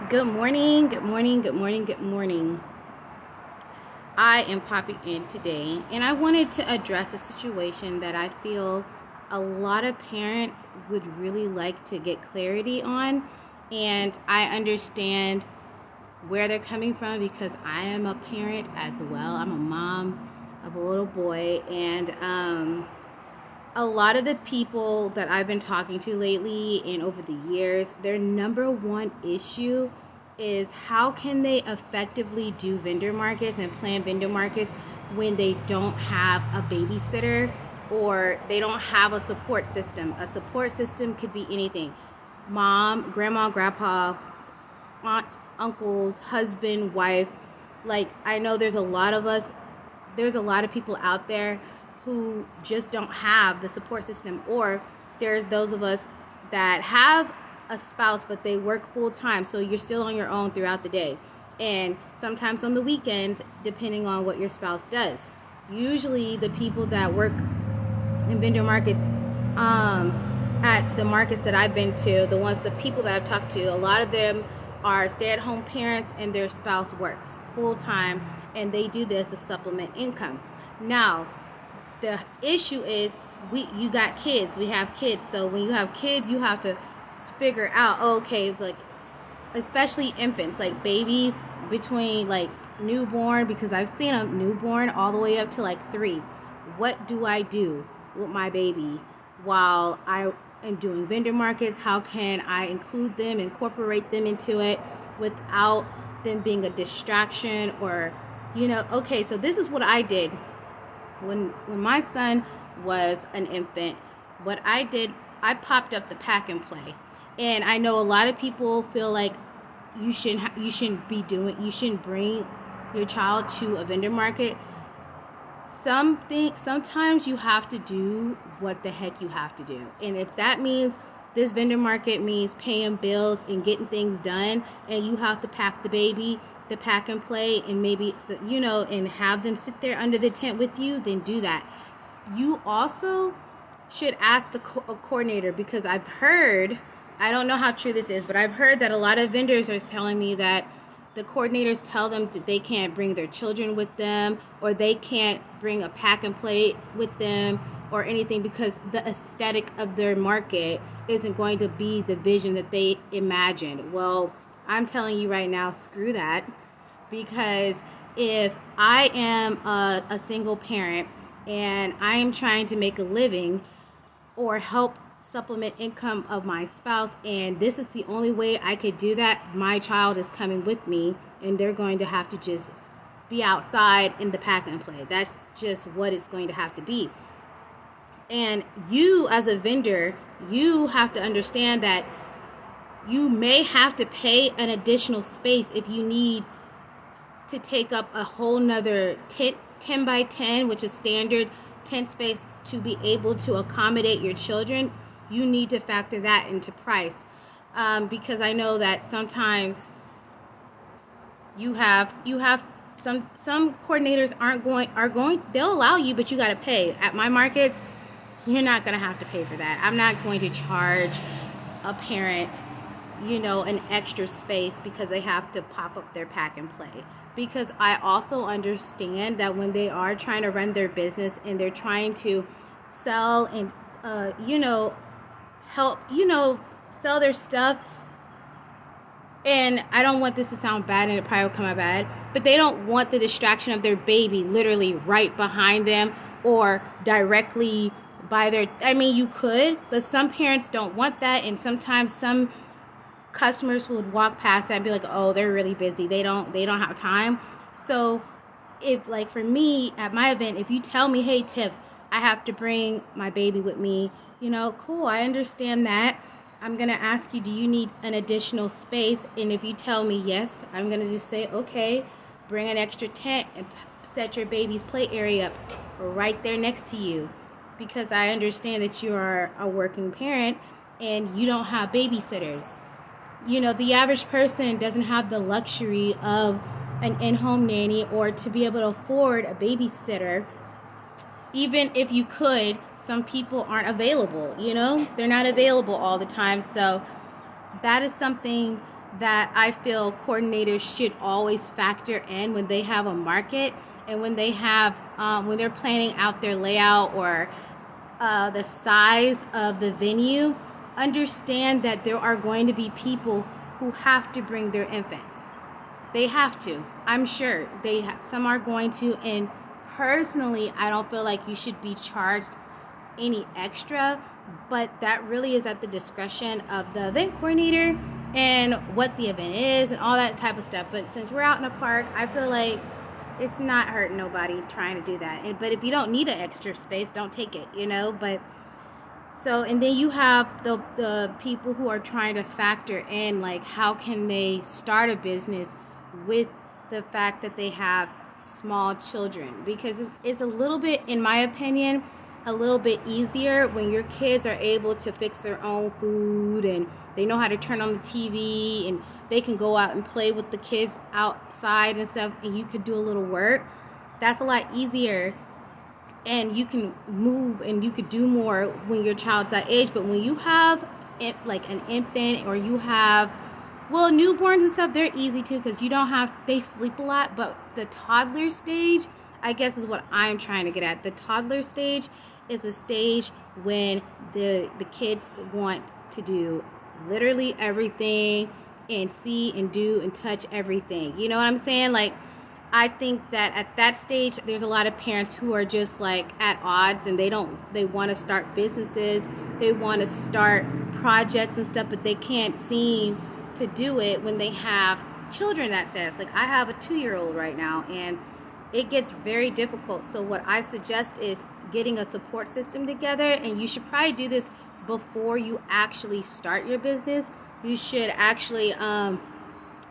Good morning, good morning, good morning, good morning. I am popping in today and I wanted to address a situation that I feel a lot of parents would really like to get clarity on. And I understand where they're coming from because I am a parent as well. I'm a mom of a little boy, and a lot of the people that I've been talking to lately and over the years, their number one issue is how can they effectively do vendor markets and plan vendor markets when they don't have a babysitter or they don't have a support system. A support system could be anything: mom, grandma, grandpa, aunts, uncles, husband, wife. Like, I know there's a lot of people out there who just don't have the support system, or there's those of us that have a spouse but they work full time, so you're still on your own throughout the day, and sometimes on the weekends, depending on what your spouse does. Usually the people that work in vendor markets, um, at the markets that I've been to, the people that I've talked to, a lot of them are stay-at-home parents and their spouse works full time, and they do this to supplement income. Now, the issue is you got kids. We have kids, so when you have kids, you have to figure out, okay, it's like, especially infants, like babies between like newborn, because I've seen them newborn all the way up to like 3. What do I do with my baby while I am doing vendor markets? How can I incorporate them into it without them being a distraction? Or, okay, so this is what I did when my son was an infant. What I did, I popped up the pack and play. And I know a lot of people feel like you shouldn't bring your child to a vendor market. Sometimes you have to do what the heck you have to do. And if that means this vendor market means paying bills and getting things done, and you have to pack the pack and play, and maybe, and have them sit there under the tent with you, then do that. You also should ask the coordinator, because I don't know how true this is, but I've heard that a lot of vendors are telling me that the coordinators tell them that they can't bring their children with them, or they can't bring a pack and play with them or anything, because the aesthetic of their market isn't going to be the vision that they imagined. Well, I'm telling you right now, screw that. Because if I am a single parent and I am trying to make a living or help supplement income of my spouse, and this is the only way I could do that, my child is coming with me, and they're going to have to just be outside in the pack and play. That's just what it's going to have to be. And you, as a vendor, you have to understand that you may have to pay an additional space if you need to take up a whole nother 10 by 10, which is standard tent space, to be able to accommodate your children. You need to factor that into price, because I know that sometimes you have some coordinators are going they'll allow you, but you got to pay. At my markets, you're not going to have to pay for that. I'm not going to charge a parent an extra space because they have to pop up their pack and play. Because I also understand that when they are trying to run their business and they're trying to sell and, help, sell their stuff. And I don't want this to sound bad, and it probably will come out bad, but they don't want the distraction of their baby literally right behind them or directly by their, you could, but some parents don't want that. And sometimes some customers would walk past that and be like, oh, they're really busy, they don't have time. So if, like, for me at my event, if you tell me, hey Tiff, I have to bring my baby with me, cool, I understand that. I'm gonna ask you, do you need an additional space? And if you tell me yes, I'm gonna just say, okay, bring an extra tent and set your baby's play area up right there next to you, because I understand that you are a working parent and you don't have babysitters. The average person doesn't have the luxury of an in-home nanny or to be able to afford a babysitter. Even if you could, some people aren't available, they're not available all the time. So that is something that I feel coordinators should always factor in when they have a market and when they have when they're planning out their layout or the size of the venue. Understand that there are going to be people who have to bring their infants. They have to. I'm sure they have. Some are going to, and personally, I don't feel like you should be charged any extra, but that really is at the discretion of the event coordinator and what the event is and all that type of stuff. But since we're out in a park, I feel like it's not hurting nobody trying to do that. But if you don't need an extra space, don't take it, But so, and then you have the people who are trying to factor in, like, how can they start a business with the fact that they have small children? Because it's a little bit, in my opinion, a little bit easier when your kids are able to fix their own food and they know how to turn on the TV and they can go out and play with the kids outside and stuff, and you could do a little work. That's a lot easier, and you can move and you could do more when your child's that age. But when you have like an infant, or you have, well, newborns and stuff, they're easy too because they sleep a lot. But the toddler stage, I guess, is what I'm trying to get at. The toddler stage is a stage when the kids want to do literally everything and see and do and touch everything. You know what I'm saying? Like, I think that at that stage, there's a lot of parents who are just like at odds, and they want to start businesses, they want to start projects and stuff, but they can't seem to do it when they have children that says, like, I have a 2-year-old right now, and it gets very difficult. So what I suggest is getting a support system together, and you should probably do this before you actually start your business. You should actually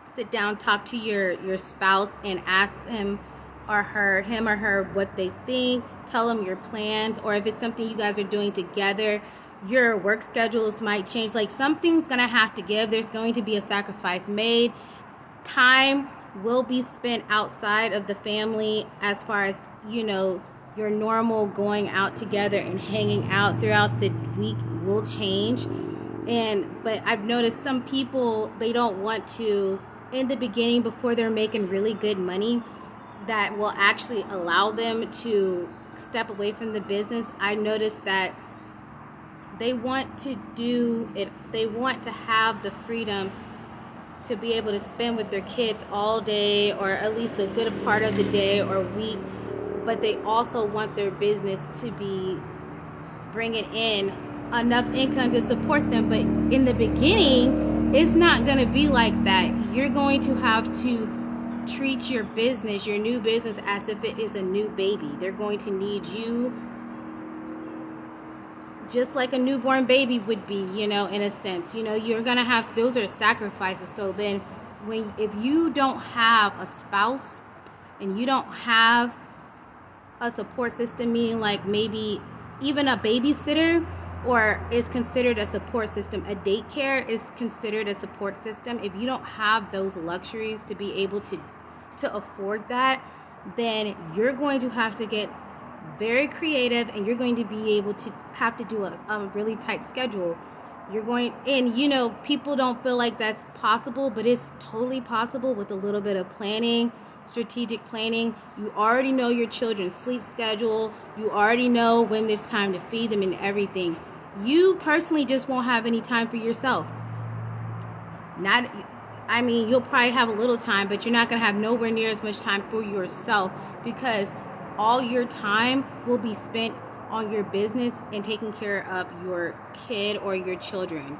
sit down, talk to your spouse, and ask him or her what they think. Tell them your plans, or if it's something you guys are doing together, your work schedules might change. Like, something's gonna have to give. There's going to be a sacrifice made. Time will be spent outside of the family, as far as your normal going out together and hanging out throughout the week will change. But I've noticed some people, they don't want to, in the beginning, before they're making really good money, that will actually allow them to step away from the business. I noticed that they want to do it, they want to have the freedom to be able to spend with their kids all day, or at least a good part of the day or week, but they also want their business to be bringing in enough income to support them. But in the beginning, it's not going to be like that. You're going to have to treat your business, your new business, as if it is a new baby. They're going to need you just like a newborn baby would be, in a sense. You're going to have, those are sacrifices. So then if you don't have a spouse and you don't have a support system, meaning like maybe even a babysitter, or is considered a support system, a daycare is considered a support system. If you don't have those luxuries to be able to afford that, then you're going to have to get very creative, and you're going to be able to have to do a really tight schedule. People don't feel like that's possible, but it's totally possible with a little bit of planning, strategic planning. You already know your children's sleep schedule. You already know when it's time to feed them and everything. You personally just won't have any time for yourself. You'll probably have a little time, but you're not going to have nowhere near as much time for yourself, because all your time will be spent on your business and taking care of your kid or your children.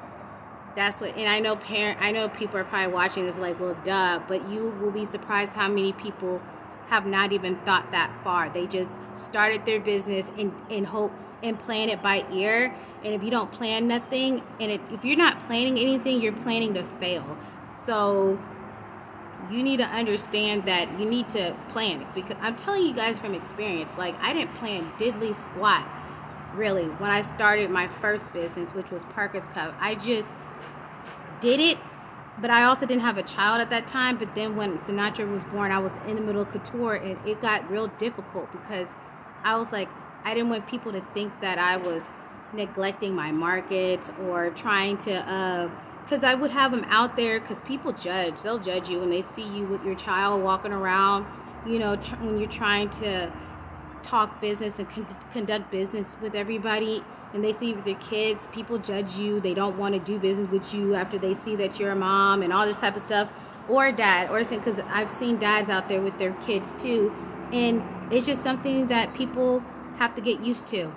That's what, and I know people are probably watching this like, well, duh, but you will be surprised how many people have not even thought that far. They just started their business in hope and plan it by ear. And if you don't plan nothing, if you're not planning anything, you're planning to fail. So you need to understand that you need to plan, because I'm telling you guys from experience, like, I didn't plan diddly squat really when I started my first business, which was Parker's Cup. I just did it, but I also didn't have a child at that time. But then when Sinatra was born, I was in the middle of couture, and it got real difficult because I was like, I didn't want people to think that I was neglecting my markets or trying to because I would have them out there, because people judge. They'll judge you when they see you with your child walking around, when you're trying to talk business and conduct business with everybody, and they see you with their kids. People judge you. They don't want to do business with you after they see that you're a mom and all this type of stuff, or dad, or because I've seen dads out there with their kids too, and it's just something that people have to get used to.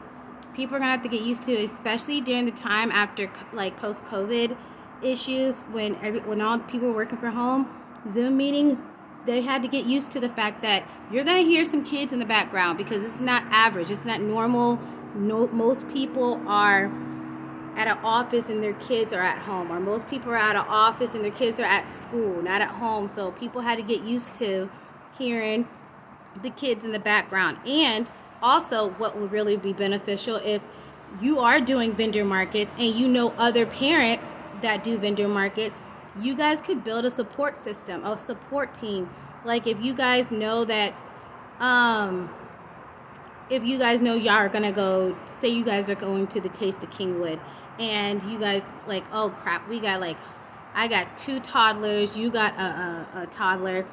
People are gonna have to get used to, especially during the time after like post-COVID issues, when all people were working from home. Zoom meetings, they had to get used to the fact that you're gonna hear some kids in the background, because it's not average, it's not normal. No, most people are at an office and their kids are at home, or most people are at an office and their kids are at school, not at home. So people had to get used to hearing the kids in the background. And also, what would really be beneficial, if you are doing vendor markets and you know other parents that do vendor markets, you guys could build a support system, a support team. Like if you guys know that, if you guys know y'all are gonna go, say you guys are going to the Taste of Kingwood, and you guys like, oh crap, I got 2 toddlers, you got a toddler,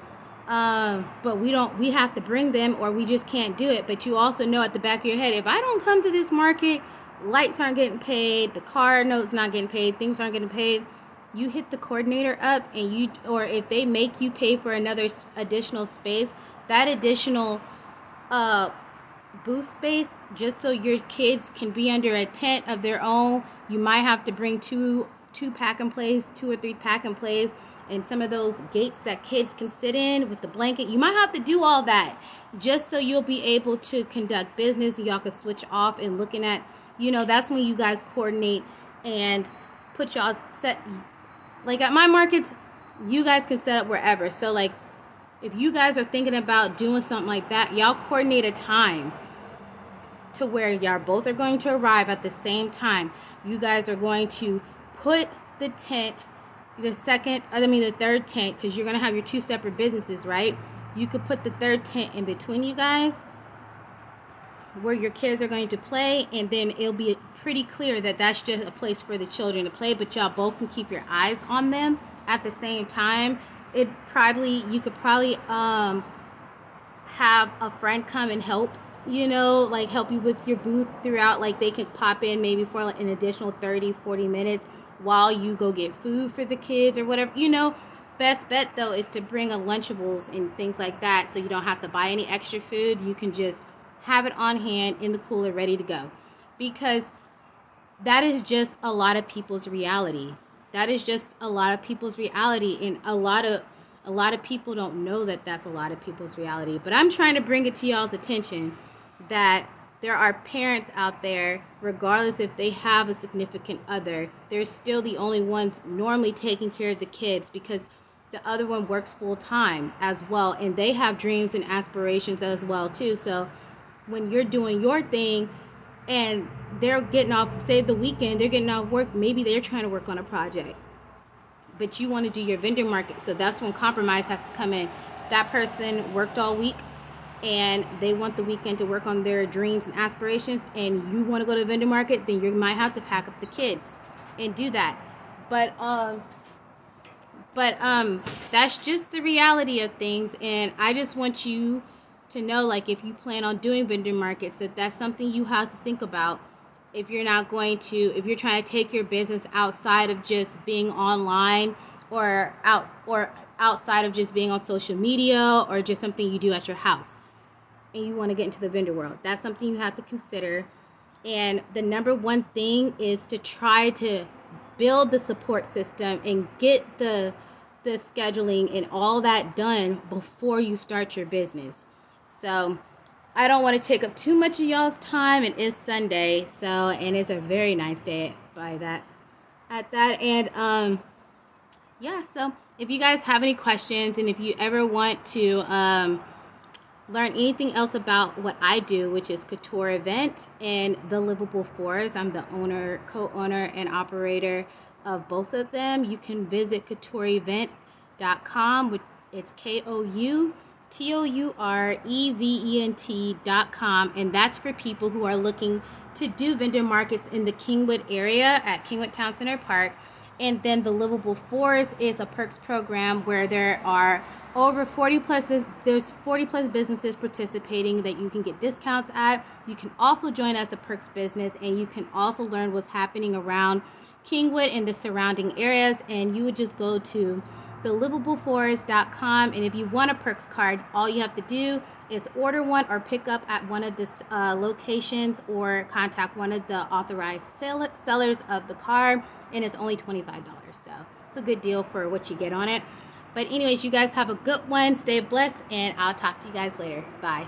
but we have to bring them, or we just can't do it. But you also know at the back of your head, if I don't come to this market, lights aren't getting paid, the car note's not getting paid, things aren't getting paid. You hit the coordinator up, and or if they make you pay for another additional space, that additional booth space, just so your kids can be under a tent of their own, you might have to bring two pack and plays, 2 or 3 pack and plays, and some of those gates that kids can sit in with the blanket. You might have to do all that just so you'll be able to conduct business. Y'all can switch off and looking at, that's when you guys coordinate and put y'all set. Like at my markets, you guys can set up wherever. So like if you guys are thinking about doing something like that, y'all coordinate a time to where y'all both are going to arrive at the same time. You guys are going to put the tent, the third tent, because you're going to have your 2 separate businesses, right? You could put the third tent in between you guys where your kids are going to play, and then it'll be pretty clear that that's just a place for the children to play, but y'all both can keep your eyes on them at the same time. You could probably have a friend come and help, help you with your booth throughout. Like they could pop in maybe for like an additional 30-40 minutes while you go get food for the kids or whatever. Best bet though is to bring a Lunchables and things like that, so you don't have to buy any extra food. You can just have it on hand in the cooler ready to go, because that is just a lot of people's reality. And a lot of people don't know that that's a lot of people's reality. But I'm trying to bring it to y'all's attention that there are parents out there, regardless if they have a significant other, they're still the only ones normally taking care of the kids, because the other one works full time as well, and they have dreams and aspirations as well too. So when you're doing your thing and they're getting off, say the weekend, they're getting off work, maybe they're trying to work on a project, but you want to do your vendor market. So that's when compromise has to come in. That person worked all week and they want the weekend to work on their dreams and aspirations, and you want to go to the vendor market, then you might have to pack up the kids and do that. But that's just the reality of things. And I just want you to know, like, if you plan on doing vendor markets, that's something you have to think about. If you're trying to take your business outside of just being online, or outside of just being on social media, or just something you do at your house, and you want to get into the vendor world, that's something you have to consider. And the number one thing is to try to build the support system and get the scheduling and all that done before you start your business. So I don't want to take up too much of y'all's time. It is Sunday, and it's a very nice day and so if you guys have any questions, and if you ever want to learn anything else about what I do, which is Couture Event and the Livable Forest, I'm the co-owner and operator of both of them. You can visit coutureevent.com. It's KOUTOUREVENT.com, and that's for people who are looking to do vendor markets in the Kingwood area at Kingwood Town Center Park. And then the Livable Forest is a perks program where there are over 40 plus, there's 40 plus businesses participating that you can get discounts at. You can also join as a perks business, and you can also learn what's happening around Kingwood and the surrounding areas. And you would just go to thelivableforest.com, and if you want a perks card, all you have to do is order one or pick up at one of the locations, or contact one of the authorized sellers of the card, and it's only $25. So it's a good deal for what you get on it. But anyways, you guys have a good one. Stay blessed, and I'll talk to you guys later. Bye.